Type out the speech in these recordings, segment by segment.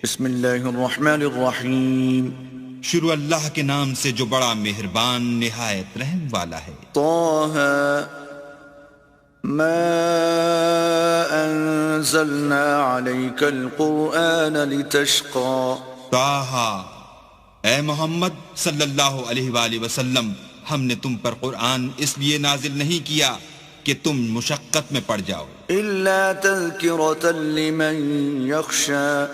بسم اللہ الرحمن الرحیم شروع اللہ کے نام سے جو بڑا مہربان نہایت رحم والا ہے۔ طه ما انزلنا عليك القرآن لتشقى طٰہٰ، اے محمد صلی اللہ علیہ وآلہ وسلم، ہم نے تم پر قرآن اس لیے نازل نہیں کیا کہ تم مشقت میں پڑ جاؤ، الا تذکرة لمن يخشى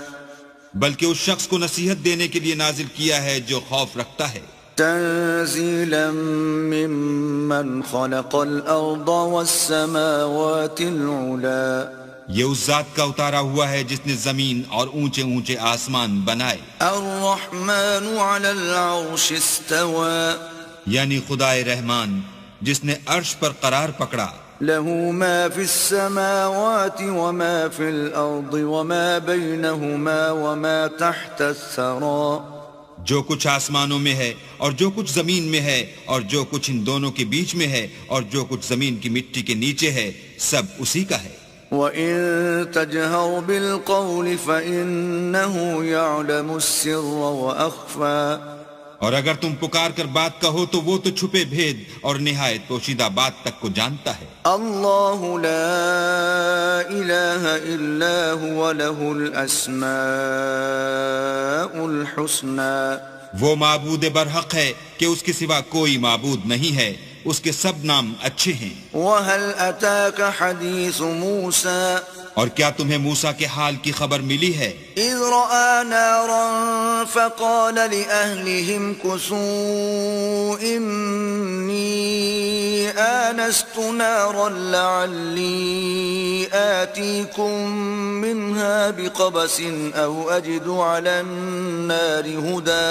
بلکہ اس شخص کو نصیحت دینے کے لیے نازل کیا ہے جو خوف رکھتا ہے۔ تنزیلا ممن خلق الارض والسماوات العلا، یہ اس ذات کا اتارا ہوا ہے جس نے زمین اور اونچے اونچے آسمان بنائے۔ الرحمن على العرش استوى، یعنی خدائے رحمان جس نے عرش پر قرار پکڑا۔ له ما في السماوات وما في الأرض وما بينهما وما تحت الثرى، جو کچھ آسمانوں میں ہے اور جو کچھ زمین میں ہے اور جو کچھ ان دونوں کے بیچ میں ہے اور جو کچھ زمین کی مٹی کے نیچے ہے، سب اسی کا ہے۔ وَإِن تَجْهَرْ بِالْقَوْلِ فَإِنَّهُ يَعْلَمُ السِّرَّ وَأَخْفَى، اور اگر تم پکار کر بات کہو تو وہ تو چھپے بھید اور نہایت پوشیدہ بات تک کو جانتا ہے۔ اللہ لا الہ الا هو له الاسماء الحسنى، وہ معبود برحق ہے کہ اس کے سوا کوئی معبود نہیں ہے، اس کے سب نام اچھے ہیں۔ وَهَلْ أَتَاكَ حَدِيثُ مُوسَى، اور کیا تمہیں موسیٰ کے حال کی خبر ملی ہے؟ اذ رأى نارا فقال لأهلهم كثوا إني آنست نارا لعلي آتيكم منها بقبس أو أجد على النار هدى،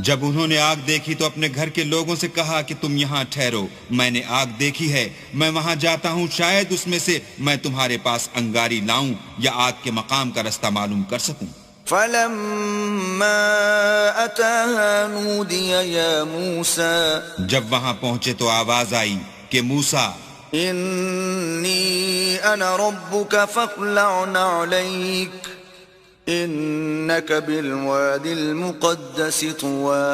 جب انہوں نے آگ دیکھی تو اپنے گھر کے لوگوں سے کہا کہ تم یہاں ٹھہرو، میں نے آگ دیکھی ہے، میں وہاں جاتا ہوں، شاید اس میں سے میں تمہارے پاس انگاری لاؤں یا آگ کے مقام کا رستہ معلوم کر سکوں۔ فلما أتاها نودي يا موسى، جب وہاں پہنچے تو آواز آئی کہ موسیٰ، إني أنا ربك فاخلع نعليك إنك بالوادي المقدس طوى،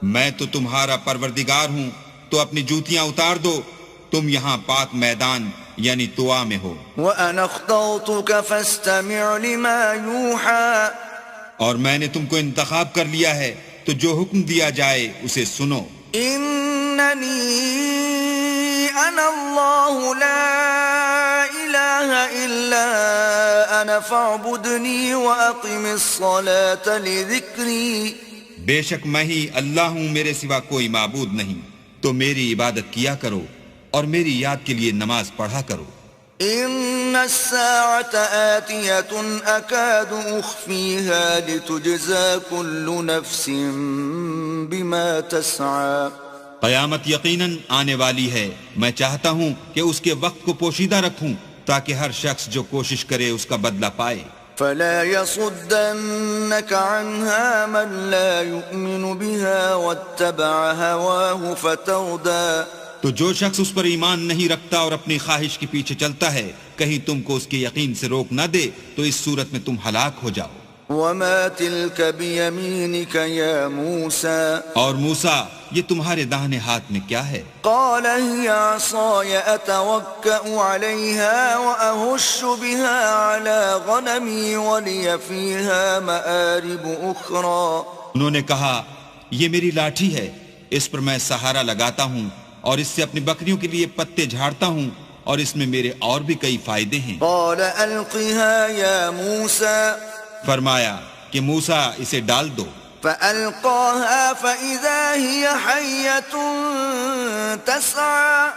میں تو تمہارا پروردگار ہوں، تو اپنی جوتیاں اتار دو، تم یہاں پاک میدان یعنی طوا میں ہو۔ وأنا اخترتك فاستمع لما يوحى، اور میں نے تم کو انتخاب کر لیا ہے تو جو حکم دیا جائے اسے سنو۔ إنني أنا الله لا إله إلا أنا فاعبدني وأقم الصلاة لذكري، بے شک میں ہی اللہ ہوں، میرے سوا کوئی معبود نہیں، تو میری عبادت کیا کرو اور میری یاد کے لیے نماز پڑھا کرو۔ إن الساعة آتية أكاد أخفيها لتجزى كل نفس بما تسعى، قیامت یقیناً آنے والی ہے، میں چاہتا ہوں کہ اس کے وقت کو پوشیدہ رکھوں تاکہ ہر شخص جو کوشش کرے اس کا بدلہ پائے۔ فلا يصدنك عنها من لا يؤمن بها واتبع هواه فتردى، تو جو شخص اس پر ایمان نہیں رکھتا اور اپنی خواہش کے پیچھے چلتا ہے، کہیں تم کو اس کے یقین سے روک نہ دے تو اس صورت میں تم ہلاک ہو جاؤ۔ وما تلك بيمينك يا موسى، اور موسیٰ یہ تمہارے داہنے ہاتھ میں کیا ہے؟ قال هي عصاي أتوكأ عليها وأهش بها على غنمي ولي فيها مآرب أخرى، انہوں نے کہا یہ میری لاٹھی ہے، اس پر میں سہارا لگاتا ہوں اور اس سے اپنی بکریوں کے لیے پتے جھاڑتا ہوں اور اس میں میرے اور بھی کئی فائدے ہیں۔ قال ألقها يا موسى، فرمایا کہ موسیٰ اسے ڈال دو۔ فألقاها فإذا هي حية تسعى،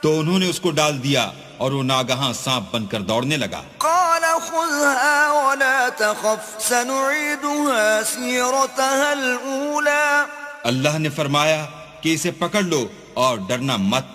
تو انہوں نے اس کو ڈال دیا اور وہ ناگہاں سانپ بن کر دوڑنے لگا۔ قال خذها ولا تخف سنعيدها سيرتها الأولى، اللہ نے فرمایا کہ اسے پکڑ لو اور ڈرنا مت،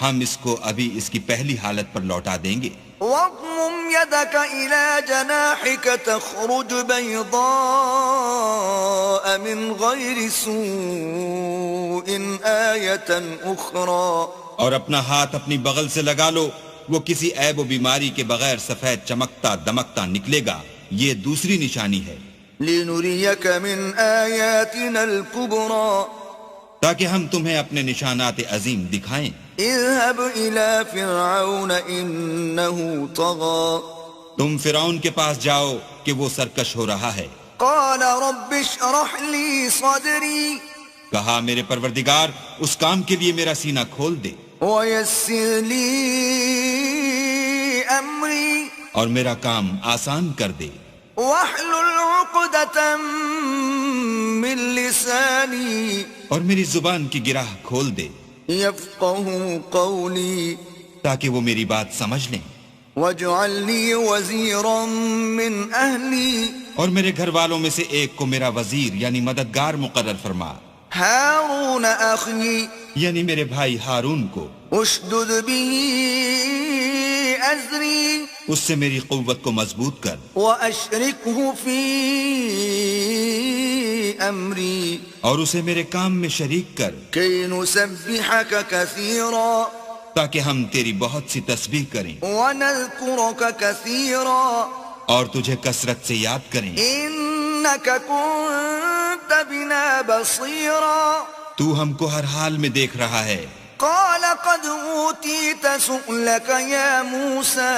ہم اس کو ابھی اس کی پہلی حالت پر لوٹا دیں گے۔ واضمم يدك إلى جناحك تخرج بيضاء من غير سوء آية أخرى، اور اپنا ہاتھ اپنی بغل سے لگا لو، وہ کسی عیب و بیماری کے بغیر سفید چمکتا دمکتا نکلے گا، یہ دوسری نشانی ہے۔ لنريك من آياتنا الكبرى تاکہ ہم تمہیں اپنے نشانات عظیم دکھائیں. اذهب إلى فرعون إنه طغى تم فرعون کے پاس جاؤ کہ وہ سرکش ہو رہا ہے. قال رب اشرح لي صدري کہا میرے پروردگار اس کام کے لیے میرا سینہ کھول دے ويسر لي أمري اور میرا کام آسان کر دے. واحلل عقدة من لساني اور میری زبان کی گرہ کھول دے يفقهوا قولي تاکہ وہ میری بات سمجھ لیں. واجعل لي وزيرا من أهلي اور میرے گھر والوں میں سے ایک کو میرا وزیر یعنی مددگار مقرر فرما. هارون أخي یعنی میرے بھائی ہارون کو. اشدد به أزري اس سے میری قوت کو مضبوط کر. وأشركه في أمري اور اسے میرے کام میں شریک کر كي نسبحك كثيرا تاکہ ہم تیری بہت سی تسبیح کریں ونذكرك كثيرا اور تجھے کثرت سے یاد کریں. إنك كنت بنا بصيرا تو ہم کو ہر حال میں دیکھ رہا ہے. قال قد أوتيت سؤلك يا موسى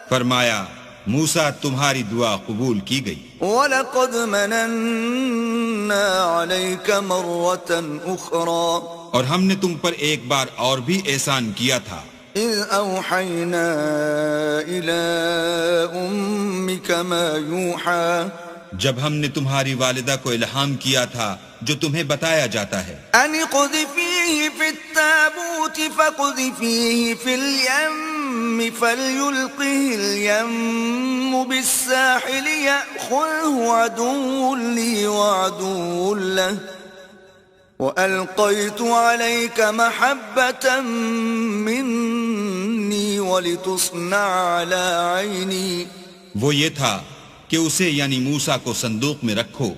فرمایا موسیٰ تمہاری دعا قبول کی گئی. وَلَقَدْ مَنَنَّا عَلَيْكَ مَرَّةً أُخْرَى اور ہم نے تم پر ایک بار اور بھی احسان کیا تھا. إِذْ أَوْحَيْنَا إِلَىٰ أُمِّكَ مَا يُوحَىٰ جب ہم نے تمہاری والدہ کو الہام کیا تھا جو تمہیں بتایا جاتا ہے. أَنِ اقْذِفِيهِ فِي التَّابُوتِ فَاقْذِفِيهِ فِي الْيَمِّ فَلْيُلْقِهِ الْيَمُّ بِالسَّاحِلِ يَأْخُذْهُ عَدُوٌّ لِّي وَعَدُوٌّ لَّهُ وَأَلْقَيْتُ عَلَيْكَ مَحَبَّةً مِّنِّي وَلِتُصْنَعَ عَلَىٰ عَيْنِي. وہ یہ تھا کہ اسے یعنی موسیٰ کو صندوق میں رکھو،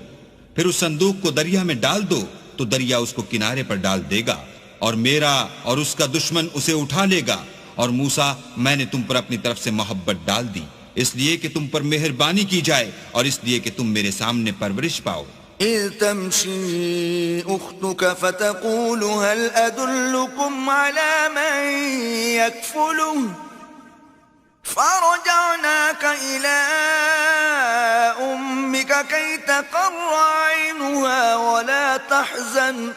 پھر اس صندوق کو دریا میں ڈال دو تو دریا اس کو کنارے پر ڈال دے گا اور میرا اور اس کا دشمن اسے اٹھا لے گا. اور موسیٰ میں نے تم پر اپنی طرف سے محبت ڈال دی اس لیے کہ تم پر مہربانی کی جائے اور اس لیے کہ تم میرے سامنے پرورش پاؤ. إذ تمشي أختك فتقول هل أدلكم على من يكفله فرجعناك إلى أمك كي تقر عينها ولا تحزن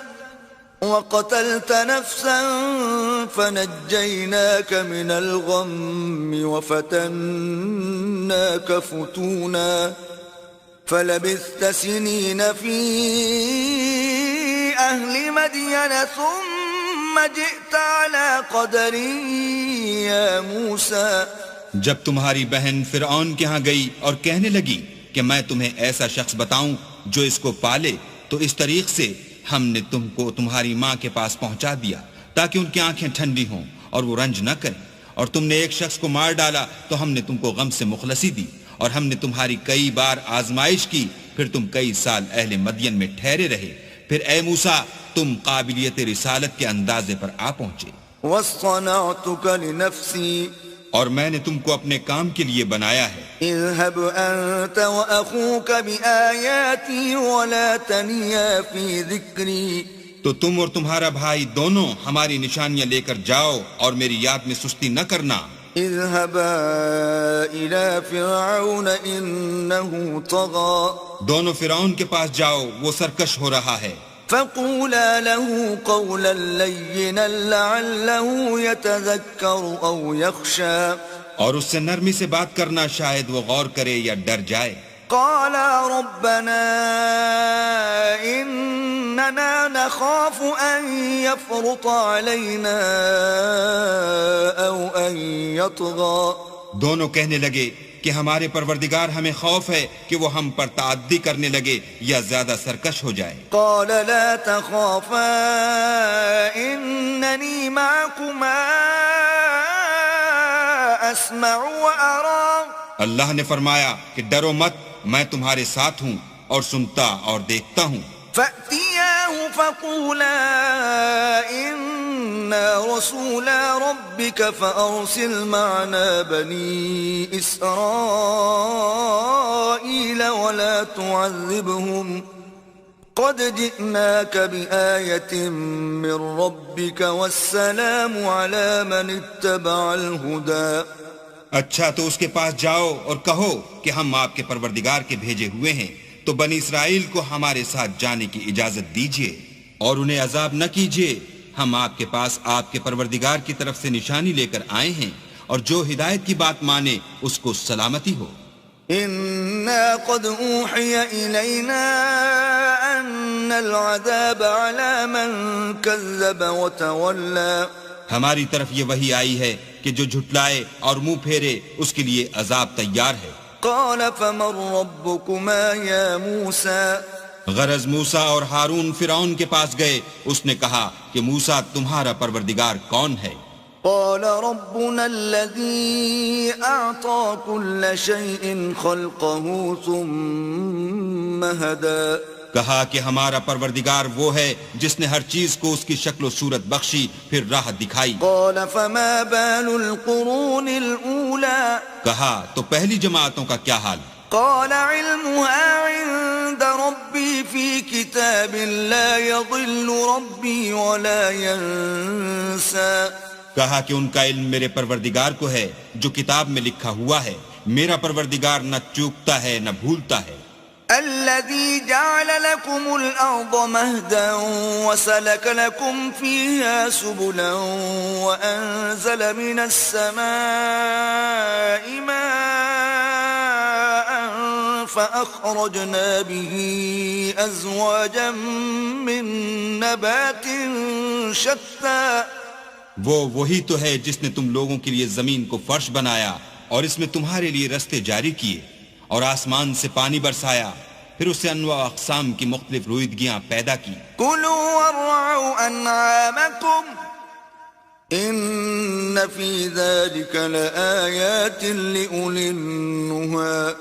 وقتلت نفسا فنجيناك من الغم وفتناك فتونا فلبثت سنين في أهل مدين ثم جئت على قدر يا موسى. جب تمہاری بہن فرعون کے ہاں گئی اور کہنے لگی کہ میں تمہیں ایسا شخص بتاؤں جو اس کو پالے تو اس طریق سے ہم نے تم کو تمہاری ماں کے پاس پہنچا دیا تاکہ ان کی آنکھیں ٹھنڈی ہوں اور وہ رنج نہ کریں. اور تم نے ایک شخص کو مار ڈالا تو ہم نے تم کو غم سے مخلصی دی اور ہم نے تمہاری کئی بار آزمائش کی پھر تم کئی سال اہل مدین میں ٹھہرے رہے. پھر اے موسیٰ تم قابلیت رسالت کے اندازے پر آ پہنچے. واصطنعتك لنفسي اور میں نے تم کو اپنے کام کے لیے بنایا ہے. اذهب أنت وأخوك بآياتي ولا تنيا في ذكري. تو تم اور تمہارا بھائی دونوں ہماری نشانیاں لے کر جاؤ اور میری یاد میں سستی نہ کرنا. اذهبا إلى فرعون إنه طغى. دونوں فرعون کے پاس جاؤ وہ سرکش ہو رہا ہے. فقولا له قولا لينا لعله يتذكر أو يخشى. اور اس سے نرمی سے بات کرنا شاید وہ غور کرے یا ڈر جائے. قالا ربنا إننا نخاف أن يفرط علينا أو أن يطغى. دونوں کہنے لگے کہ ہمارے پروردگار ہمیں خوف ہے کہ وہ ہم پر تعدی کرنے لگے یا زیادہ سرکش ہو جائے. قال لا تخافا إنني معكما أسمع وأرى. اللہ نے فرمایا کہ ڈرو مت، میں تمہارے ساتھ ہوں اور سنتا اور دیکھتا ہوں. فأتياه له فقولا إنا رسولا ربك فأرسل معنا بني إسرائيل ولا تعذبهم قد جئناك بآية من ربك والسلام على من اتبع الهدى. اچھا تو اس کے پاس جاؤ اور کہو کہ ہم آپ کے پروردگار کے بھیجے ہوئے ہیں، تو بنی اسرائیل کو ہمارے ساتھ جانے کی اجازت دیجیے اور انہیں عذاب نہ کیجیے. ہم آپ کے پاس آپ کے پروردگار کی طرف سے نشانی لے کر آئے ہیں، اور جو ہدایت کی بات مانے اس کو سلامتی ہو. إنا قد أوحي إلينا أن العذاب على من كذب وتولى. ہماری طرف یہ وحی آئی ہے کہ جو جھٹلائے اور منہ پھیرے اس کے لیے عذاب تیار ہے. قال فمن ربكما يا موسى. غرض موسیٰ اور ہارون فرعون کے پاس گئے. اس نے کہا کہ موسیٰ تمہارا پروردگار کون ہے؟ قال ربنا الذي أعطى كل شيء خلقه ثم هدى. کہا کہ ہمارا پروردگار وہ ہے جس نے ہر چیز کو اس کی شکل و صورت بخشی پھر راہ دکھائی. قال فما بال القرون الأولى. کہا تو پہلی جماعتوں کا کیا حال؟ قال علمها عند ربي في كتاب لا يضل ربي ولا ينسى. کہا کہ ان کا علم میرے پروردگار کو ہے جو کتاب میں لکھا ہوا ہے. میرا پروردگار نہ چوکتا ہے نہ بھولتا ہے. الذي جعل لكم الأرض مهدا وسلك لكم فيها سبلا وأنزل من السماء ماء فأخرجنا به أزواجا من نبات شتى. وہی تو ہے جس نے تم لوگوں کے لیے زمین کو فرش بنایا اور اس میں تمہارے لیے رستے جاری کیے اور آسمان سے پانی برسایا، پھر اس سے انواع اقسام کی مختلف رویدگیاں پیدا کی. كلوا وارعوا أنعامكم إن في ذلك لآيات لأولي النهى.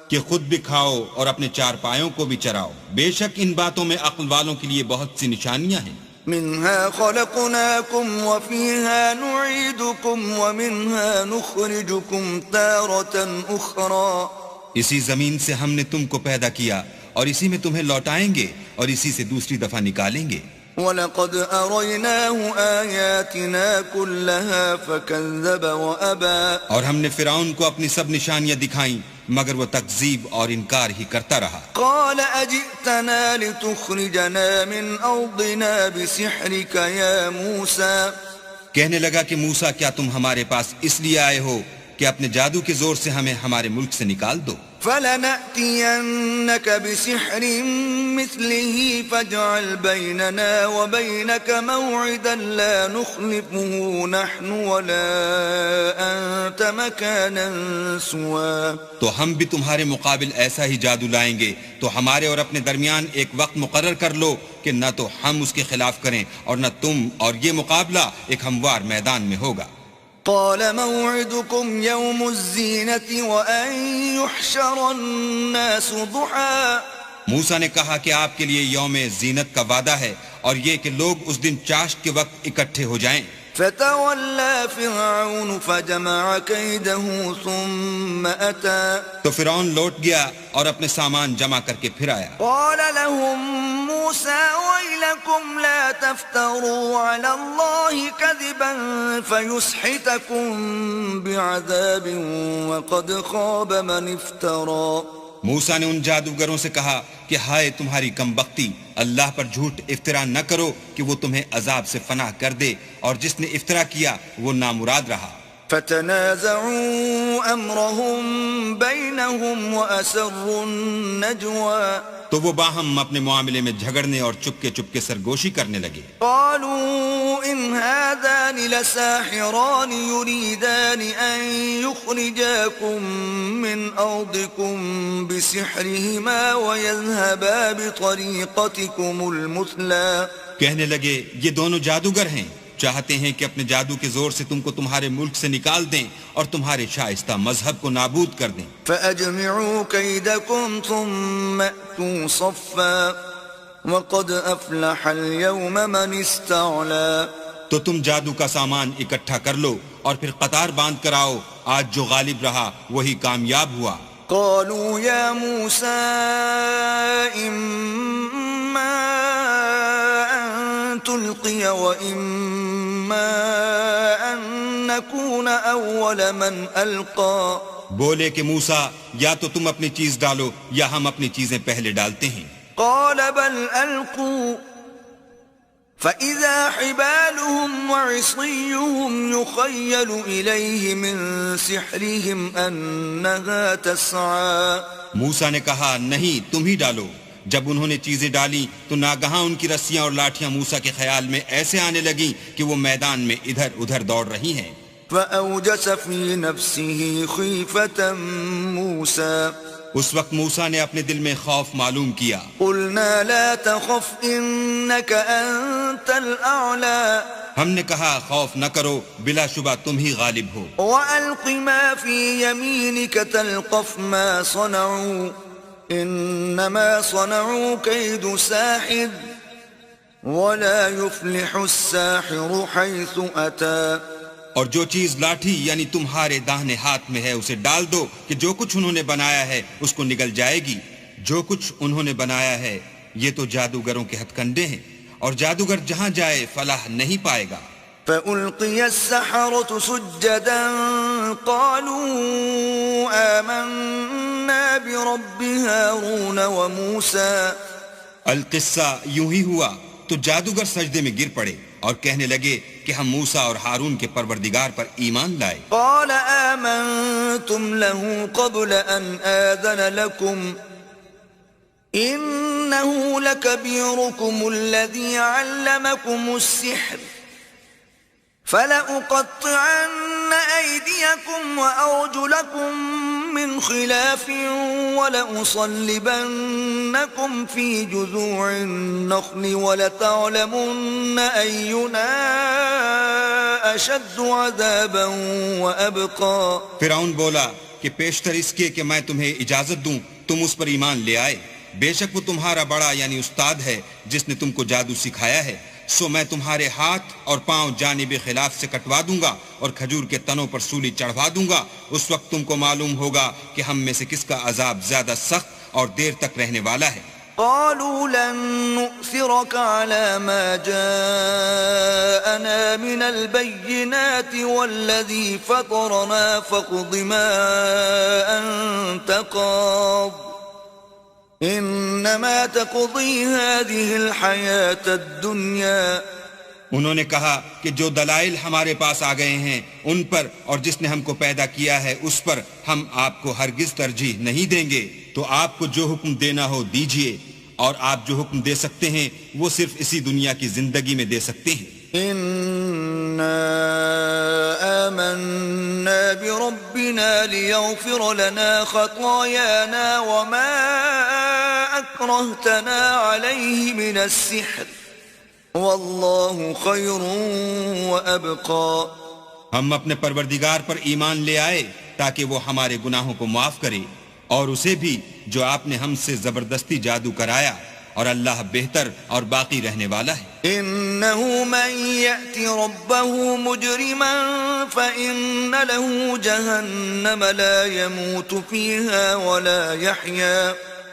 کہ خود بھی کھاؤ اور اپنے چارپایوں کو بھی چراؤ، بے شک ان باتوں میں عقل والوں کے لیے بہت سی نشانیاں ہیں. منها خلقناكم وفيها نعيدكم ومنها نخرجكم تارة أخرى. اسی زمین سے ہم نے تم کو پیدا کیا اور اسی میں تمہیں لوٹائیں گے اور اسی سے دوسری دفعہ نکالیں گے. وَلَقَدْ أَرَيْنَاهُ آيَاتِنَا كُلَّهَا فَكَذَّبَ وَأَبَى. اور ہم نے فرعون کو اپنی سب نشانیاں دکھائیں مگر وہ تکذیب اور انکار ہی کرتا رہا. قال أجئتنا لتخرجنا من أرضنا بسحرك يا موسى. کہنے لگا کہ موسیٰ کیا تم ہمارے پاس اس لیے آئے ہو کہ اپنے جادو کے زور سے ہمیں ہمارے ملک سے نکال دو؟ فلنأتينك بسحر مثله فاجعل بيننا وبينك موعدا لا نخلفه نحن ولا أنت مكانا سوى. تو ہم بھی تمہارے مقابل ایسا ہی جادو لائیں گے، تو ہمارے اور اپنے درمیان ایک وقت مقرر کر لو کہ نہ تو ہم اس کے خلاف کریں اور نہ تم، اور یہ مقابلہ ایک ہموار میدان میں ہوگا. قال موعدكم يوم الزينة وأن يحشر الناس ضحى. موسیٰ نے کہا کہ آپ کے لیے یوم زینت کا وعدہ ہے اور یہ کہ لوگ اس دن چاشت کے وقت اکٹھے ہو جائیں. فتولى فرعون فجمع كيده ثم أتى. تو فرعون لوٹ گیا اور اپنے سامان جمع کر کے پھر آیا. قال لهم موسى ويلكم لا تفتروا على الله كذبا فيسحتكم بعذاب وقد خاب من افترى. موسیٰ نے ان جادوگروں سے کہا کہ ہائے تمہاری کم بختی، اللہ پر جھوٹ افطرا نہ کرو کہ وہ تمہیں عذاب سے فنا کر دے، اور جس نے افطرا کیا وہ نامراد رہا. فتنازعوا امرهم بينهم واسروا النجوى. تو وہ باہم اپنے معاملے میں جھگڑنے اور چپکے چپکے سرگوشی کرنے لگے. قالوا ان هذان لساحران يريدان ان يخرجاكم من ارضكم بسحرهما ويذهبا بطريقتكم المثلى. کہنے لگے یہ دونوں جادوگر ہیں، چاہتے ہیں کہ اپنے جادو کے زور سے تم کو تمہارے ملک سے نکال دیں اور تمہارے شائستہ مذہب کو نابود کر دیں. فأجمعوا كيدكم ثم أتوا صفا وقد أفلح اليوم من استعلى. تو تم جادو کا سامان اکٹھا کر لو اور پھر قطار باندھ کر آؤ، آج جو غالب رہا وہی کامیاب ہوا۔ قالوا يا موسى إما أن تلقي وإما أن نكون أول من ألقى. بولے کہ موسیٰ یا تو تم اپنی چیز ڈالو یا ہم اپنی چیزیں پہلے ڈالتے ہیں۔ قال بل ألقوا فإذا حبالهم وعصيهم يخيل إليه من سحرهم أنها تسعى. موسیٰ نے کہا نہیں تم ہی ڈالو۔ جب انہوں نے چیزیں ڈالی تو ناگہاں ان کی رسیاں اور لاٹھیاں موسیٰ کے خیال میں ایسے آنے لگیں کہ وہ میدان میں ادھر ادھر دوڑ رہی ہیں۔ فأوجس في نفسه خيفة موسى. اس وقت موسیٰ نے اپنے دل میں خوف معلوم کیا۔ قلنا لا تخف إنك أنت الأعلى. ہم نے کہا خوف نہ کرو، بلا شبہ تم ہی غالب ہو۔ وألق ما في يمينك تلقف ما صنعوا إنما صنعوا كيد ساحر ولا يفلح الساحر حيث أتى. اور جو چیز لاٹھی یعنی تمہارے داہنے ہاتھ میں ہے اسے ڈال دو کہ جو کچھ انہوں نے بنایا ہے اس کو نگل جائے گی۔ جو کچھ انہوں نے بنایا ہے یہ تو جادوگروں کے ہتھ کنڈے ہیں، اور جادوگر جہاں جائے فلاح نہیں پائے گا۔ فألقي السحرة سجدا قالوا آمنا برب هارون وموسى. القصہ یوں ہی ہوا تو جادوگر سجدے میں گر پڑے اور کہنے لگے کہ ہم موسیٰ اور ہارون کے پروردگار پر ایمان لائے۔ قال آمنتم له قبل أن آذن لكم إنه لكبيركم الذي علمكم السحر فلأقطعن أيديكم وأرجلكم من خلاف ولأصلبنكم في جذوع النخل ولتعلمن أينا أشد عذابا وأبقى. فرعون بولا کہ پیشتر اس کے کہ میں تمہیں اجازت دوں تم اس پر ایمان لے آئے، بے شک وہ تمہارا بڑا یعنی استاد ہے جس نے تم کو جادو سکھایا ہے، سو میں تمہارے ہاتھ اور پاؤں جانب خلاف سے کٹوا دوں گا اور کھجور کے تنوں پر سولی چڑھوا دوں گا۔ اس وقت تم کو معلوم ہوگا کہ ہم میں سے کس کا عذاب زیادہ سخت اور دیر تک رہنے والا ہے۔ قالوا لن نؤثرك على ما جاءنا من البينات والذي فطرنا فاقض ما أنت قاض إنما تقضي هذه الحياة الدنيا. انہوں نے کہا کہ جو دلائل ہمارے پاس آ گئے ہیں ان پر اور جس نے ہم کو پیدا کیا ہے اس پر ہم آپ کو ہرگز ترجیح نہیں دیں گے، تو آپ کو جو حکم دینا ہو دیجئے، اور آپ جو حکم دے سکتے ہیں وہ صرف اسی دنیا کی زندگی میں دے سکتے ہیں۔ إنا آمنا بربنا ليغفر لنا خطايانا وما أكرهتنا عليه من السحر والله خير وأبقى. ہم اپنے پروردگار پر ایمان لے آئے تاکہ وہ ہمارے گناہوں کو معاف کرے، اور اسے بھی جو آپ نے ہم سے زبردستی جادو کرایا، اور اللہ بہتر اور باقی رہنے والا ہے۔ إنه من يأتي ربه مجرما فإن له جهنم لا يموت فيها ولا يحيا.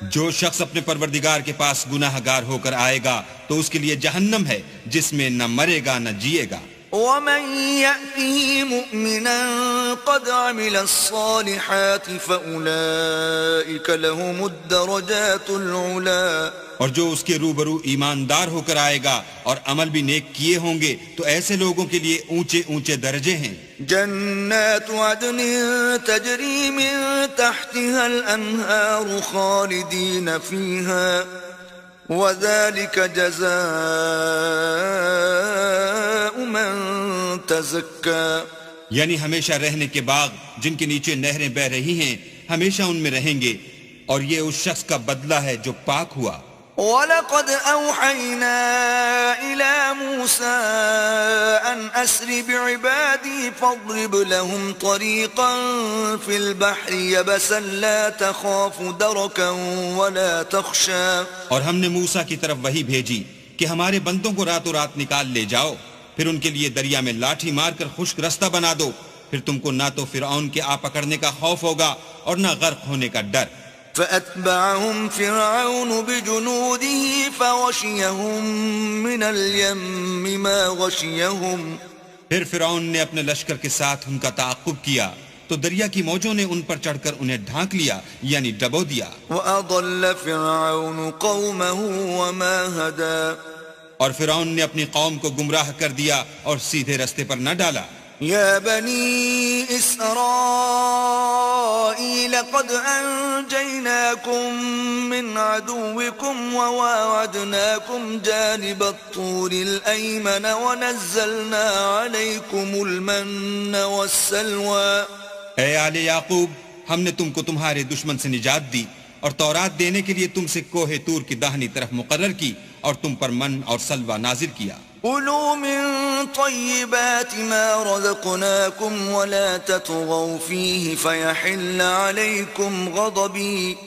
جو شخص اپنے پروردگار کے پاس گناہ گار ہو کر آئے گا تو اس کے لیے جہنم ہے جس میں نہ مرے گا نہ جیے گا۔ ومن يأته مؤمنا قد عمل الصالحات فأولئك لهم الدرجات العلا. اور جو اس کے روبرو ایماندار ہو کر آئے گا اور عمل بھی نیک کیے ہوں گے تو ایسے لوگوں کے لیے اونچے اونچے درجے ہیں۔ جنات عدن تجری من تحتها الانہار خالدین فیہا وذلك جزاء من تزکا. یعنی ہمیشہ رہنے کے باغ جن کے نیچے نہریں بہ رہی ہیں، ہمیشہ ان میں رہیں گے، اور یہ اس شخص کا بدلہ ہے جو پاک ہوا۔ وَلَقَدْ أَوْحَيْنَا إِلَى مُوسَىٰ أَنْ أَسْرِ بِعِبَادِي فَاضْرِبْ لَهُمْ طَرِيقًا فِي الْبَحْرِ يَبَسًا لَا تَخَافُ دَرَكًا وَلَا تَخْشَىٰ. اور ہم نے موسیٰ کی طرف وحی بھیجی کہ ہمارے بندوں کو راتوں رات نکال لے جاؤ، پھر ان کے لیے دریا میں لاٹھی مار کر خشک رستہ بنا دو، پھر تم کو نہ تو فرعون کے آ پکڑنے کا خوف ہوگا اور نہ غرق ہونے کا ڈر. فأتبعهم فرعون بجنوده فغشيهم من اليم ما غشيهم. پھر فرعون نے اپنے لشکر کے ساتھ ان کا تعاقب کیا تو دریا کی موجوں نے ان پر چڑھ کر انہیں ڈھانک لیا یعنی ڈبو دیا. وأضل فرعون قومه وما هدى. اور فرعون نے اپنی قوم کو گمراہ کر دیا اور سیدھے رستے پر نہ ڈالا. يا بني إسرائيل قد أنجيناكم من عدوكم وواعدناكم جانب الطور الأيمن ونزلنا عليكم المن والسلوى. اے آل یعقوب، ہم نے تم کو تمہارے دشمن سے نجات دی اور تورات دینے کے لیے تم سے کوہ طور کی داہنی طرف مقرر کی اور تم پر من اور سلوہ نازل کیا. كلوا من طيبات ما رزقناكم ولا تطغوا فيه فيحل عليكم غضبي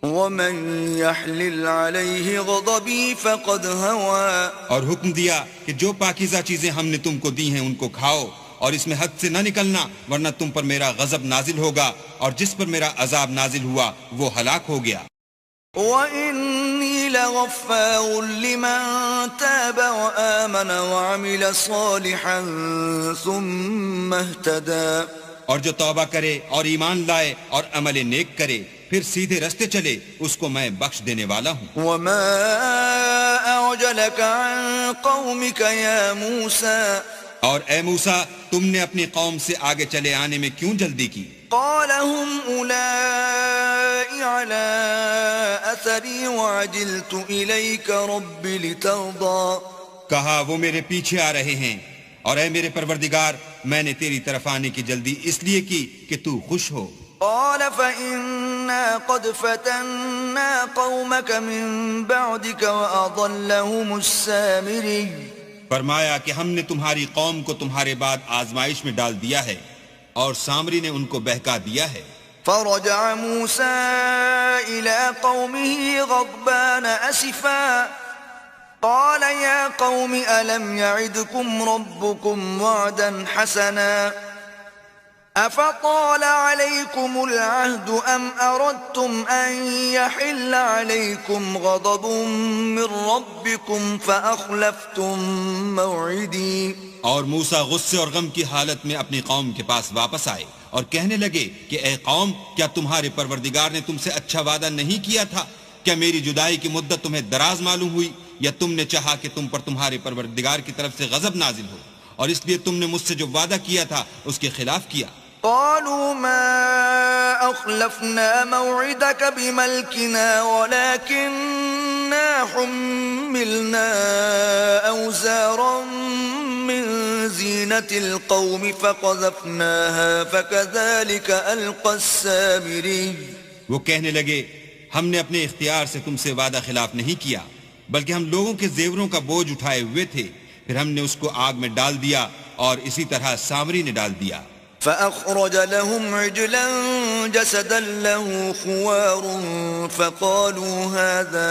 ومن يحلل عليه غضبي فقد هوى. اور حکم دیا کہ جو پاکیزہ چیزیں ہم نے تم کو دی ہیں ان کو کھاؤ اور اس میں حد سے نہ نکلنا ورنہ تم پر میرا غضب نازل ہوگا اور جس پر میرا عذاب نازل ہوا وہ ہلاک ہو گیا. وَإِنِّي لَغَفَّارٌ لِّمَن تَابَ وَآمَنَ وَعَمِلَ صَالِحًا ثُمَّ اهْتَدَىٰ. اور جو توبہ کرے اور ایمان لائے اور عمل نیک کرے پھر سیدھے رستے چلے اس کو میں بخش دینے والا ہوں. وَمَا أَعْجَلَكَ عَن قَوْمِكَ يَا مُوسَىٰ. اور اے موسیٰ، تم نے اپنی قوم سے آگے چلے آنے میں کیوں جلدی کی؟ قَالَ هُمْ أُولَاءِ عَلَىٰ أَثَرِي وَعَجِلْتُ إِلَيْكَ رَبِّ لِتَرْضَىٰ. کہا وہ میرے پیچھے آ رہے ہیں اور اے میرے پروردگار، میں نے تیری طرف آنے کی جلدی اس لیے کی کہ تو خوش ہو. قال فإنا قد فتنا قومك من بعدك وأضلهم السامري. فرمایا کہ ہم نے تمہاری قوم کو تمہارے بعد آزمائش میں ڈال دیا ہے اور سامری نے ان کو بہکا دیا ہے. فرجع موسى إلى قومه غضبان أسفا قال يا قوم ألم يعدكم ربكم وعدا حسنا أفطال عليكم العهد أم أردتم أن يحل عليكم غضب من ربكم فأخلفتم موعدي. اور موسیٰ غصے اور غم کی حالت میں اپنی قوم کے پاس واپس آئے اور کہنے لگے کہ اے قوم، کیا تمہارے پروردگار نے تم سے اچھا وعدہ نہیں کیا تھا؟ کیا میری جدائی کی مدت تمہیں دراز معلوم ہوئی یا تم نے چاہا کہ تم پر تمہارے پروردگار کی طرف سے غضب نازل ہو اور اس لیے تم نے مجھ سے جو وعدہ کیا تھا اس کے خلاف کیا؟ قالوا ما أخلفنا موعدك بملكنا ولكننا حملنا أوزارا من زينة القوم فقذفناها فكذلك ألقى السامري. وہ کہنے لگے ہم نے اپنے اختیار سے تم سے وعدہ خلاف نہیں کیا بلکہ ہم لوگوں کے زیوروں کا بوجھ اٹھائے ہوئے تھے، پھر ہم نے اس کو آگ میں ڈال دیا اور اسی طرح سامری نے ڈال دیا. فأخرج لهم عجلا جسدا له خوار فقالوا هذا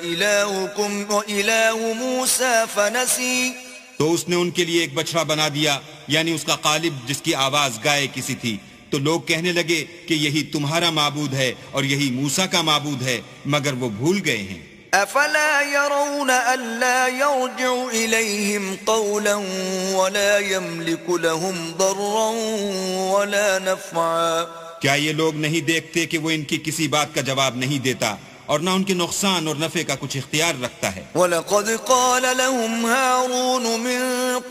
إلهكم وإله موسى فنسي. تو اس نے ان کے لیے ایک بچڑا بنا دیا یعنی اس کا قالب جس کی آواز گائے کسی تھی. تو لوگ کہنے لگے کہ یہی تمہارا معبود ہے اور یہی موسیٰ کا معبود ہے، مگر وہ بھول گئے ہیں. أفلا يرون ألا يرجع إليهم قولا ولا يملك لهم ضرا ولا نفعا. کیا یہ لوگ نہیں دیکھتے کہ وہ ان کی کسی بات کا جواب نہیں دیتا اور نہ ان کے نقصان اور نفع کا کچھ اختیار رکھتا ہے؟ وَلَقَدْ قَالَ لَهُمْ هَارُونُ مِن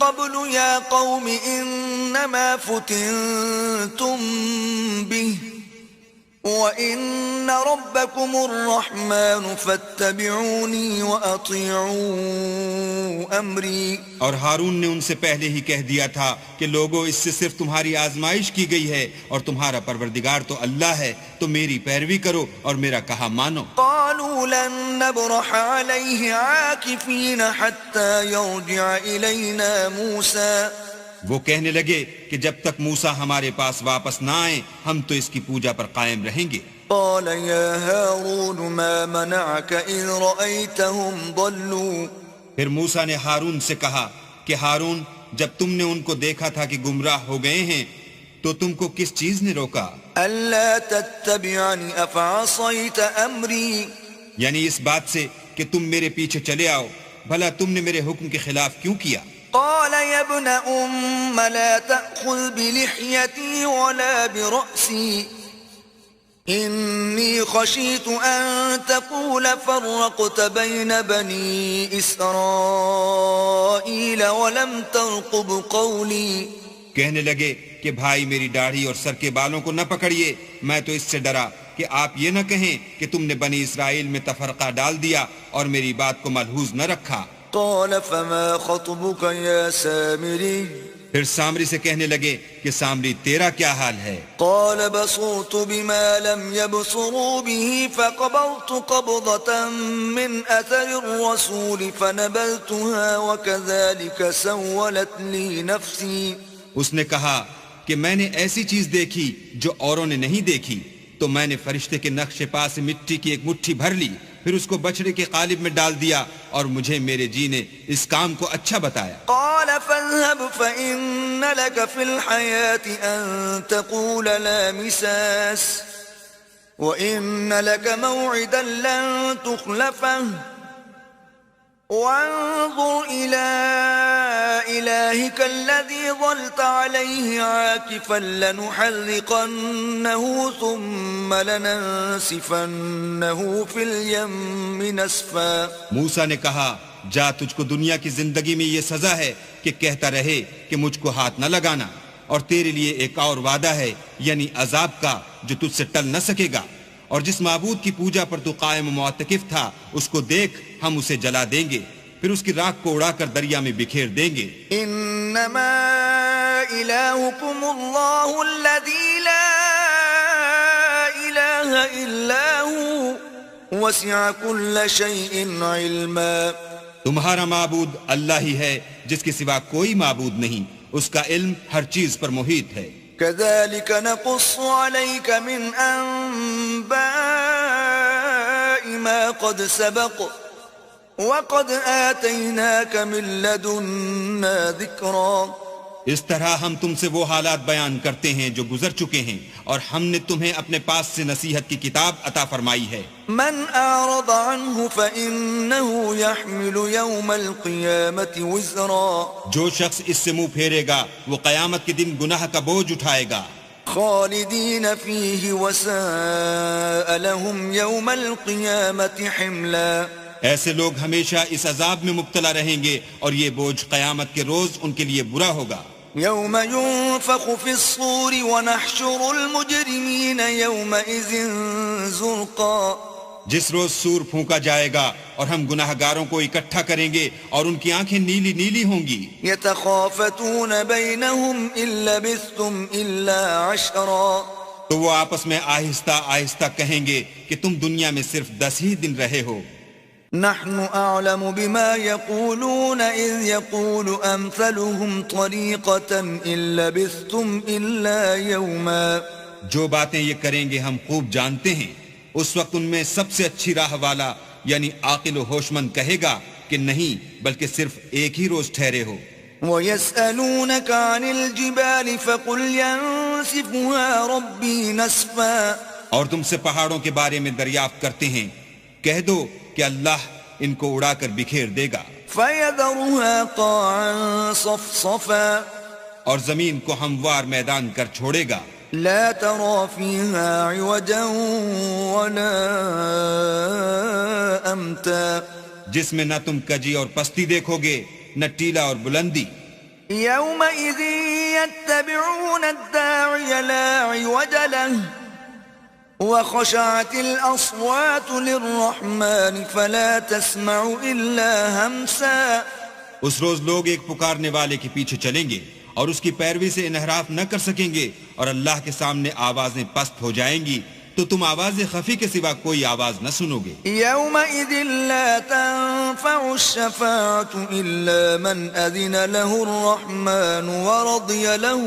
قَبْلُ يَا قَوْمِ إِنَّمَا فُتِنْتُمْ بِهِ وَإِنَّ رَبَّكُمُ الرَّحْمَنُ فَاتَّبِعُونِي وَأَطِيعُوا أَمْرِي. اور ہارون نے ان سے پہلے ہی کہہ دیا تھا کہ لوگوں، اس سے صرف تمہاری آزمائش کی گئی ہے اور تمہارا پروردگار تو اللہ ہے، تو میری پیروی کرو اور میرا کہا مانو. قالوا قالوا لن نبرح عليه عاكفين حتى يرجع إلينا موسى وہ کہنے لگے کہ جب تک موسیٰ ہمارے پاس واپس نہ آئیں ہم تو اس کی پوجا پر قائم رہیں گے. قال يا هارون ما منعك إذ رأيتهم ضلوا پھر موسیٰ نے ہارون سے کہا کہ ہارون جب تم نے ان کو دیکھا تھا کہ گمراہ ہو گئے ہیں تو تم کو کس چیز نے روکا؟ ألا تتبعني أفعصيت أمري یعنی اس بات سے کہ تم میرے پیچھے چلے آؤ، بھلا تم نے میرے حکم کے خلاف کیوں کیا؟ قال يا ابن أم لا تأخذ بلحيتي ولا برأسي إني خشيت أن تقول فرقت بين بني إسرائيل ولم ترقب قولي. کہنے لگے کہ بھائی میری داڑھی اور سر کے بالوں کو نہ پکڑیے، میں تو اس سے ڈرا کہ آپ یہ نہ کہیں کہ تم نے بنی اسرائیل میں تفرقہ ڈال دیا اور میری بات کو ملحوظ نہ رکھا. قال فما خطبك يا سامري پھر سامری سے کہنے لگے کہ سامری تیرا کیا حال ہے؟ قال بصرت بما لم يبصروا به فقبضت قبضة من أثر الرسول فنبذتها وكذلك سولت لي نفسي. اس نے کہا کہ میں نے ایسی چیز دیکھی جو اوروں نے نہیں دیکھی تو میں نے فرشتے کے نقش پا سے مٹی کی ایک مٹھی بھر لی، پھر اس کو بچڑے کے قالب میں ڈال دیا اور مجھے میرے جی نے اس کام کو اچھا بتایا. قال فاذهب فإن لك في الحياة أن تقول لا مساس وإن لك موعدا لن تخلفه وانظر إلى إلهك الذي ظلت عليه عاكفا لنحرقنه ثم لننسفنه في اليم نسفا. موسیٰ نے کہا جا تجھ کو دنیا کی زندگی میں یہ سزا ہے کہ کہتا رہے کہ مجھ کو ہاتھ نہ لگانا، اور تیرے لیے ایک اور وعدہ ہے یعنی عذاب کا جو تجھ سے ٹل نہ سکے گا، اور جس معبود کی پوجا پر تو قائم و معتکف تھا اس کو دیکھ ہم اسے جلا دیں گے، پھر اس کی راکھ کو اڑا کر دریا میں بکھیر دیں گے. انما الہکم اللہ الذی لا الہ الا ہوا وسع کل شیء علما. تمہارا معبود اللہ ہی ہے جس کے سوا کوئی معبود نہیں، اس کا علم ہر چیز پر محیط ہے. كذلك نقص عليك من أنباء ما قد سبق وقد آتيناك من لدنا ذكرا. اس طرح ہم تم سے وہ حالات بیان کرتے ہیں جو گزر چکے ہیں، اور ہم نے تمہیں اپنے پاس سے نصیحت کی کتاب عطا فرمائی ہے. من أعرض عنه فإنه يحمل يوم القيامة وزرا. جو شخص اس سے منہ پھیرے گا وہ قیامت کے دن گناہ کا بوجھ اٹھائے گا. خالدين فيه وساء لهم يوم القيامة حملا. ایسے لوگ ہمیشہ اس عذاب میں مبتلا رہیں گے اور یہ بوجھ قیامت کے روز ان کے لیے برا ہوگا. يوم ينفخ في الصور ونحشر المجرمين يومئذ زرقا. جس روز سور پھونکا جائے گا اور ہم گناہ گاروں کو اکٹھا کریں گے اور ان کی آنکھیں نیلی نیلی ہوں گی. يتخافتون بينهم إن لبثتم إلا عشرا. تو وہ آپس میں آہستہ آہستہ کہیں گے کہ تم دنیا میں صرف 10 ہی دن رہے ہو. نحن أعلم بما يقولون إذ يقول أمثلهم طريقة إن لبثتم إلا يوما. جو باتیں یہ کریں گے ہم خوب جانتے ہیں. اس وقت ان میں سب سے اچھی راہ والا یعنی عاقل و ہوشمند کہے گا کہ نہیں بلکہ صرف ایک ہی روز ٹھہرے ہو. ويسألونك عن الجبال فقل ينسفها ربي نسفا. اور تم سے پہاڑوں کے بارے میں دریافت کرتے ہیں، کہہ دو کہ اللہ ان کو اڑا کر بکھیر دے گا. فيذرها قاعا صفصفا. اور زمین کو ہموار میدان کر چھوڑے گا. لا ترى فيها عوجا ولا أمتا. جس میں نہ تم کجی اور پستی دیکھو گے نہ ٹیلا اور بلندی. يومئذ يتبعون الداعي لا عوج له وخشعت الأصوات للرحمن فلا تسمع إلا همسا. اس روز لوگ ایک پکارنے والے کے پیچھے چلیں گے اور اس کی پیروی سے انحراف نہ کر سکیں گے، اور اللہ کے سامنے آوازیں پست ہو جائیں گی تو تو تم آواز خفی کے سوا کوئی آواز نہ سنو گے. يومئذ لا تنفع الشفاعة إلا من أذن له الرحمن ورضي له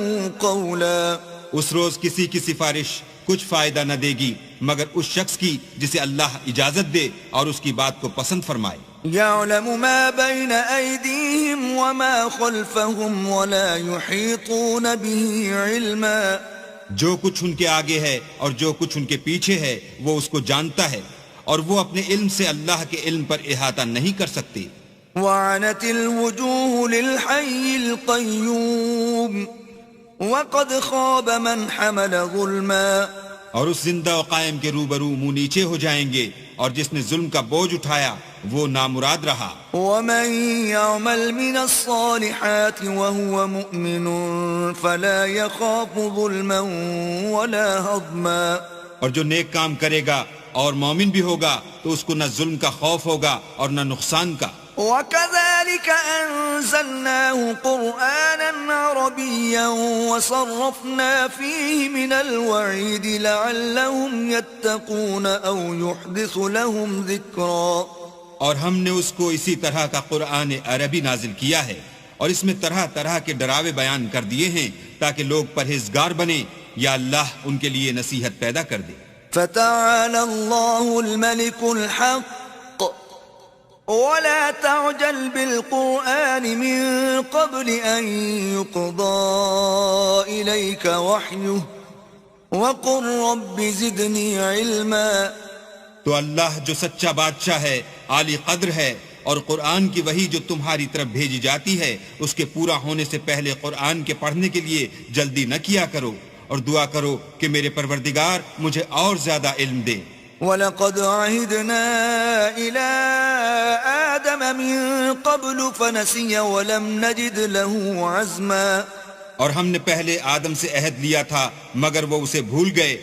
قولا. اس روز کسی کی سفارش کچھ فائدہ نہ دے گی مگر اس شخص کی جسے اللہ اجازت دے اور اس کی بات کو پسند فرمائے. يعلم ما بين أيديهم وما خلفهم ولا يحيطون به علما. جو کچھ ان کے آگے ہے اور جو کچھ ان کے پیچھے ہے وہ اس کو جانتا ہے اور وہ اپنے علم سے اللہ کے علم پر احاطہ نہیں کر سکتے. وعنت الوجوه للحي القيوم وقد خاب من حمل ظلما. اور اس زندہ و قائم کے روبرو منہ نیچے ہو جائیں گے اور جس نے ظلم کا بوجھ اٹھایا وہ نامراد رہا. ومن يعمل من الصالحات وهو مؤمن فلا يخاف ظلما ولا هضما. اور جو نیک کام کرے گا اور مومن بھی ہوگا تو اس کو نہ ظلم کا خوف ہوگا اور نہ نقصان کا. وكذلك أنزلناه قرآنا عربيا وصرفنا فيه من الوعيد لعلهم يتقون أو يحدث لهم ذكرا. اور ہم نے اس کو اسی طرح کا قرآن عربی نازل کیا ہے اور اس میں طرح طرح کے ڈراوے بیان کر دیے ہیں تاکہ لوگ پرہیزگار بنیں یا اللہ ان کے لیے نصیحت پیدا کر دے. فتعالى الله الملك الحق ولا تعجل بالقرآن من قبل أن يقضى إليك وحيه وقل رب زدني علما. تو اللہ جو سچا بادشاہ ہے، عالی قدر ہے، اور قرآن کی وحی جو تمہاری طرف بھیجی جاتی ہے اس کے پورا ہونے سے پہلے قرآن کے پڑھنے کے لیے جلدی نہ کیا کرو اور دعا کرو کہ میرے پروردگار مجھے اور زیادہ علم دے. وَلَقَدْ عَهِدْنَا إِلَىٰ آدَمَ مِن قَبْلُ فَنَسِيَ وَلَمْ نَجِدْ لَهُ عَزْمًا. اور ہم نے پہلے آدم سے عہد لیا تھا مگر وہ اسے بھول گئے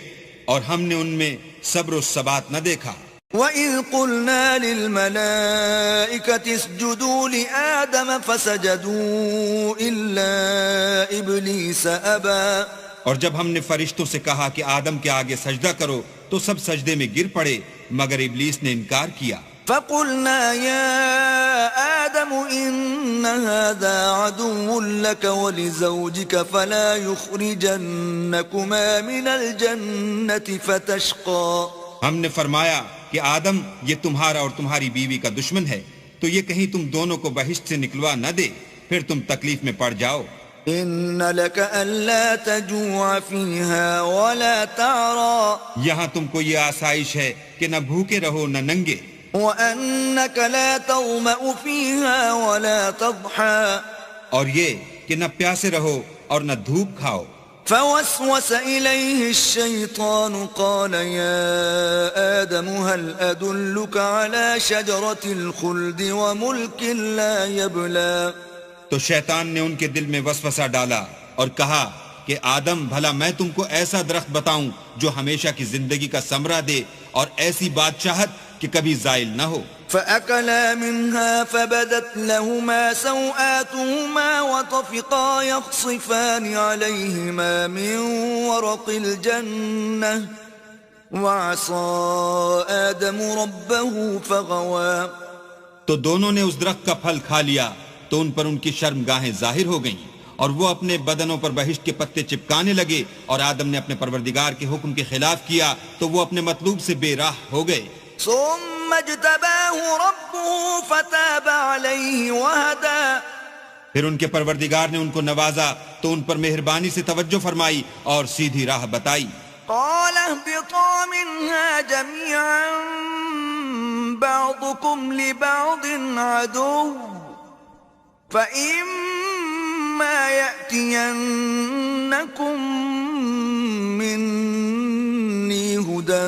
اور ہم نے ان میں صبر و ثبات نہ دیکھا. وَإِذْ قُلْنَا لِلْمَلَائِكَةِ اسْجُدُوا لِآدَمَ فَسَجَدُوا إِلَّا إِبْلِيسَ أَبَىٰ. اور جب ہم نے فرشتوں سے کہا کہ آدم کے آگے سجدہ کرو تو سب سجدے میں گر پڑے مگر ابلیس نے انکار کیا. فَقُلْنَا يَا آدَمُ إِنَّ هَذَا عَدُوٌّ لَكَ وَلِزَوْجِكَ فَلَا يُخْرِجَنَّكُمَا مِنَ الْجَنَّةِ فَتَشْقَىٰ. ہم نے فرمایا کہ آدم یہ تمہارا اور تمہاری بیوی کا دشمن ہے تو یہ کہیں تم دونوں کو بہشت سے نکلوا نہ دے پھر تم تکلیف میں پڑ جاؤ. إِنَّ لَكَ أَلَّا تَجُوعَ فِيهَا وَلَا تَعْرَىٰ. یہاں تم کو یہ آسائش ہے کہ نہ بھوکے رہو نہ ننگے. وَأَنَّكَ لَا تَظْمَأُ فِيهَا وَلَا تَضْحَىٰ. اور یہ کہ نہ پیاسے رہو اور نہ دھوپ کھاؤ. فوسوس إليه الشيطان قال يا آدم هل أدلك على شجرة الخلد وملك لا يبلى. تو شیطان نے ان کے دل میں وسوسہ ڈالا اور کہا کہ آدم بھلا میں تم کو ایسا درخت بتاؤں جو ہمیشہ کی زندگی کا ثمرہ دے اور ایسی بادشاہت کہ کبھی زائل نہ ہو. فأكلا منها فبدت لهما سوآتهما وطفقا يخصفان عليهما من ورق الجنة وعصى آدم ربه فغوى. تو دونوں نے اس درخت کا پھل کھا لیا تو ان پر ان کی شرم گاہیں ظاہر ہو گئیں اور وہ اپنے بدنوں پر بہشت کے پتے چپکانے لگے اور آدم نے اپنے پروردگار کے حکم کے خلاف کیا تو وہ اپنے مطلوب سے بے راہ ہو گئے. ثم اجتباه ربه فتاب عليه وهدى. پھر ان کے پروردگار نے ان کو نوازا تو ان پر مہربانی سے توجہ فرمائی اور سیدھی راہ بتائی. قال اهبطا منها جميعا بعضكم لبعض عدو فإما يأتينكم مني هدى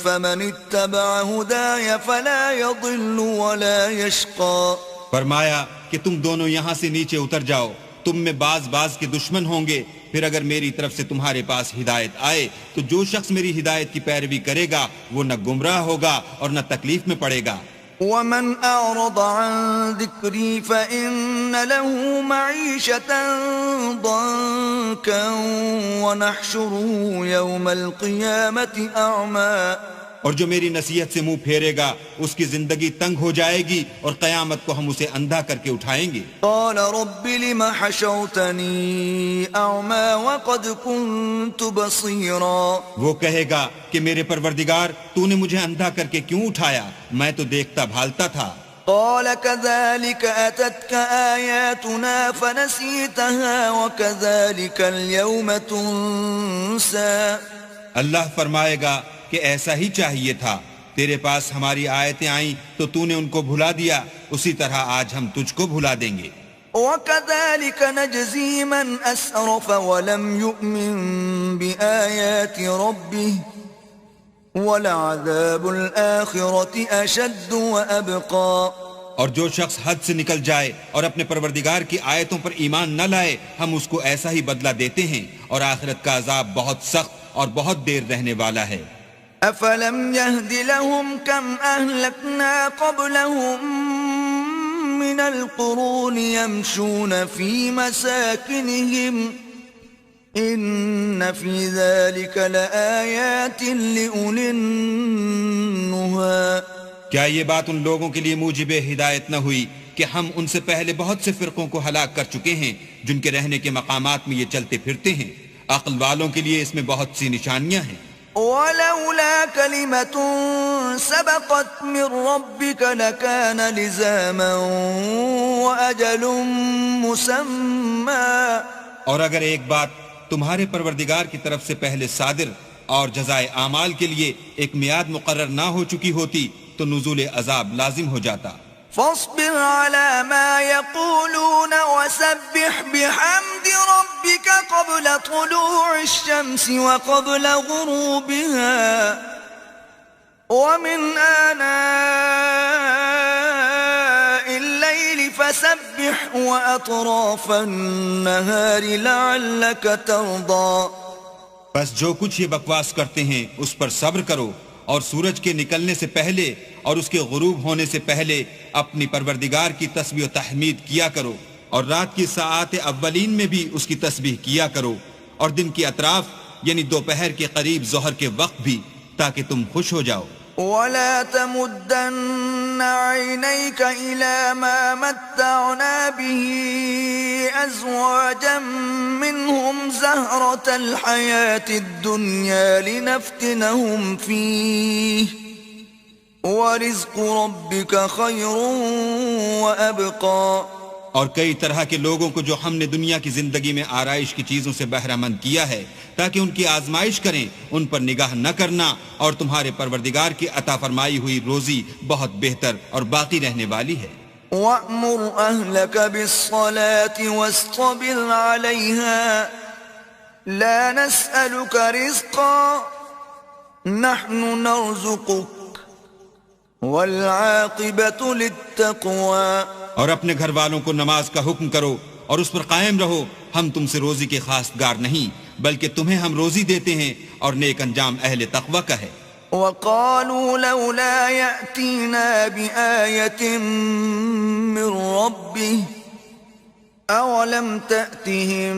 فمن اتبع هداي فلا يضل ولا يشقى. فرمایا کہ تم دونوں یہاں سے نیچے اتر جاؤ، تم میں بعض کے دشمن ہوں گے، پھر اگر میری طرف سے تمہارے پاس ہدایت آئے تو جو شخص میری ہدایت کی پیروی کرے گا وہ نہ گمراہ ہوگا اور نہ تکلیف میں پڑے گا. ومن أعرض عن ذكري فإن له معيشة ضنكا ونحشره يوم القيامة أعمى اور جو میری نصیحت سے منہ پھیرے گا اس کی زندگی تنگ ہو جائے گی اور قیامت کو ہم اسے اندھا کر کے اٹھائیں گے. قال رب لم حشرتنی اعمى وقد كنت بصيرا وہ کہے گا کہ میرے پروردگار تو نے مجھے اندھا کر کے کیوں اٹھایا، میں تو دیکھتا بھالتا تھا. قال كذلك أتتك آياتنا فنسيتها وكذلك اليوم تنسى. اللہ فرمائے گا کہ ایسا ہی چاہیے تھا، تیرے پاس ہماری آیتیں آئیں تو نے ان کو بھلا دیا، اسی طرح آج ہم تجھ کو بھلا دیں گے. وَكَذَلِكَ نَجْزِي مَنْ أَسْرَفَ وَلَمْ يُؤْمِنْ بِآيَاتِ رَبِّهِ وَلَعَذَابُ الْآخِرَةِ أَشَدُّ وَأَبْقَى. اور جو شخص حد سے نکل جائے اور اپنے پروردگار کی آیتوں پر ایمان نہ لائے، ہم اس کو ایسا ہی بدلہ دیتے ہیں، اور آخرت کا عذاب بہت سخت اور بہت دیر رہنے والا ہے. أَفَلَمْ يَهْدِ لَهُمْ كَمْ أَهْلَكْنَا قَبْلَهُمْ مِنَ الْقُرُونِ يَمْشُونَ فِي مَسَاكِنِهِمْ إِنَّ فِي ذَلِكَ لَآيَاتٍ لِأُولِي النُّهَى. کیا یہ بات ان لوگوں کے لیے موجب ہدایت نہ ہوئی کہ ہم ان سے پہلے بہت سے فرقوں کو ہلاک کر چکے ہیں جن کے رہنے کے مقامات میں یہ چلتے پھرتے ہیں؟ عقل والوں کے لیے اس میں بہت سی نشانیاں ہیں. وَلَوْلَا كَلِمَةٌ سَبَقَتْ مِنْ رَبِّكَ لَكَانَ لِزَامًا وَأَجَلٌ مُّسَمًّى. اور اگر ایک بات تمہارے پروردگار کی طرف سے پہلے صادر اور جزائے اعمال کے لیے ایک میعاد مقرر نہ ہو چکی ہوتی تو نزول عذاب لازم ہو جاتا. فاصبر على ما يقولون وسبح بحمد ربك قبل طلوع الشمس وقبل غروبها ومن آناء الليل فسبح وأطراف النهار لعلك ترضى. بس جو کچھ یہ بکواس کرتے ہیں اس پر صبر کرو، اور سورج کے نکلنے سے پہلے اور اس کے غروب ہونے سے پہلے اپنی پروردگار کی تسبیح و تحمید کیا کرو، اور رات کی ساعات اولین میں بھی اس کی تسبیح کیا کرو، اور دن کی اطراف یعنی دوپہر کے قریب ظہر کے وقت بھی، تاکہ تم خوش ہو جاؤ. ولا تمدن عينيك إلى ما متعنا به أزواجا منهم زهرة الحياة الدنيا لنفتنهم فيه ورزق ربك خير وأبقى. اور کئی طرح کے لوگوں کو جو ہم نے دنیا کی زندگی میں آرائش کی چیزوں سے بہرہ مند کیا ہے تاکہ ان کی آزمائش کریں، ان پر نگاہ نہ کرنا، اور تمہارے پروردگار کی عطا فرمائی ہوئی روزی بہت بہتر اور باقی رہنے والی ہے. وَأْمُرْ أَهْلَكَ بِالصَّلَاةِ وَاسْطَبِرْ عَلَيْهَا لَا نَسْأَلُكَ رِزْقًا نَحْنُ نَرْزُقُكَ وَالْعَاقِبَةُ لِلتَّقْوَى. اور اپنے گھر والوں کو نماز کا حکم کرو اور اس پر قائم رہو، ہم تم سے روزی کے خواستگار نہیں بلکہ تمہیں ہم روزی دیتے ہیں، اور نیک انجام اہل تقوی کا ہے. وَقَالُوا لَوْلَا يَأْتِينَا بِآيَةٍ مِّن رَّبِّهِ أَوَلَمْ تَأْتِهِم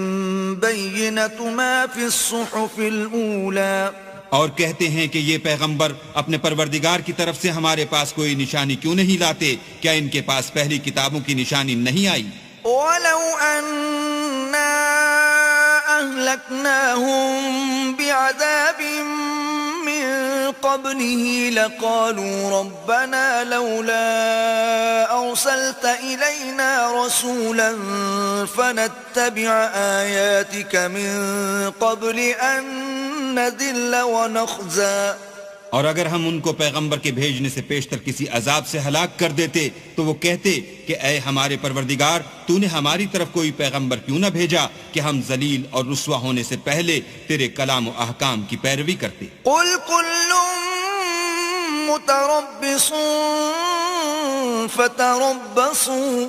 بَيِّنَةُ مَا فِي الصُّحُفِ الْأُولَى. اور کہتے ہیں کہ یہ پیغمبر اپنے پروردگار کی طرف سے ہمارے پاس کوئی نشانی کیوں نہیں لاتے؟ کیا ان کے پاس پہلی کتابوں کی نشانی نہیں آئی؟ وَلَوْ أَنَّا أَهْلَكْنَاهُمْ بِعَذَابٍ مِّن قَبْلِهِ لَقَالُوا رَبَّنَا لَوْلَا أَرْسَلْتَ إِلَيْنَا رَسُولًا فَنَتَّبِعَ آيَاتِكَ مِن قَبْلِ أَن نَّذِلَّ وَنَخْزَىٰ. اور اگر ہم ان کو پیغمبر کے بھیجنے سے پیشتر کسی عذاب سے ہلاک کر دیتے تو وہ کہتے کہ اے ہمارے پروردگار، تو نے ہماری طرف کوئی پیغمبر کیوں نہ بھیجا کہ ہم ذلیل اور رسوا ہونے سے پہلے تیرے کلام و احکام کی پیروی کرتے. قُلْ كُلٌّ مُتَرَبِّصٌ فَتَرَبَّصُوا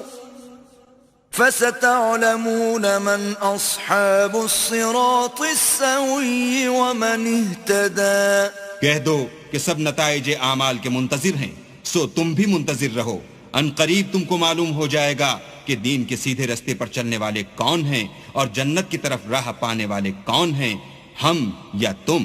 فَسَتَعْلَمُونَ مَنْ أَصْحَابُ الصِّرَاطِ السَّوِيِّ وَمَنِ اهْتَدَى. کہہ دو کہ سب نتائج اعمال کے منتظر ہیں، سو تم بھی منتظر رہو، ان قریب تم کو معلوم ہو جائے گا کہ دین کے سیدھے رستے پر چلنے والے کون ہیں اور جنت کی طرف راہ پانے والے کون ہیں، ہم یا تم۔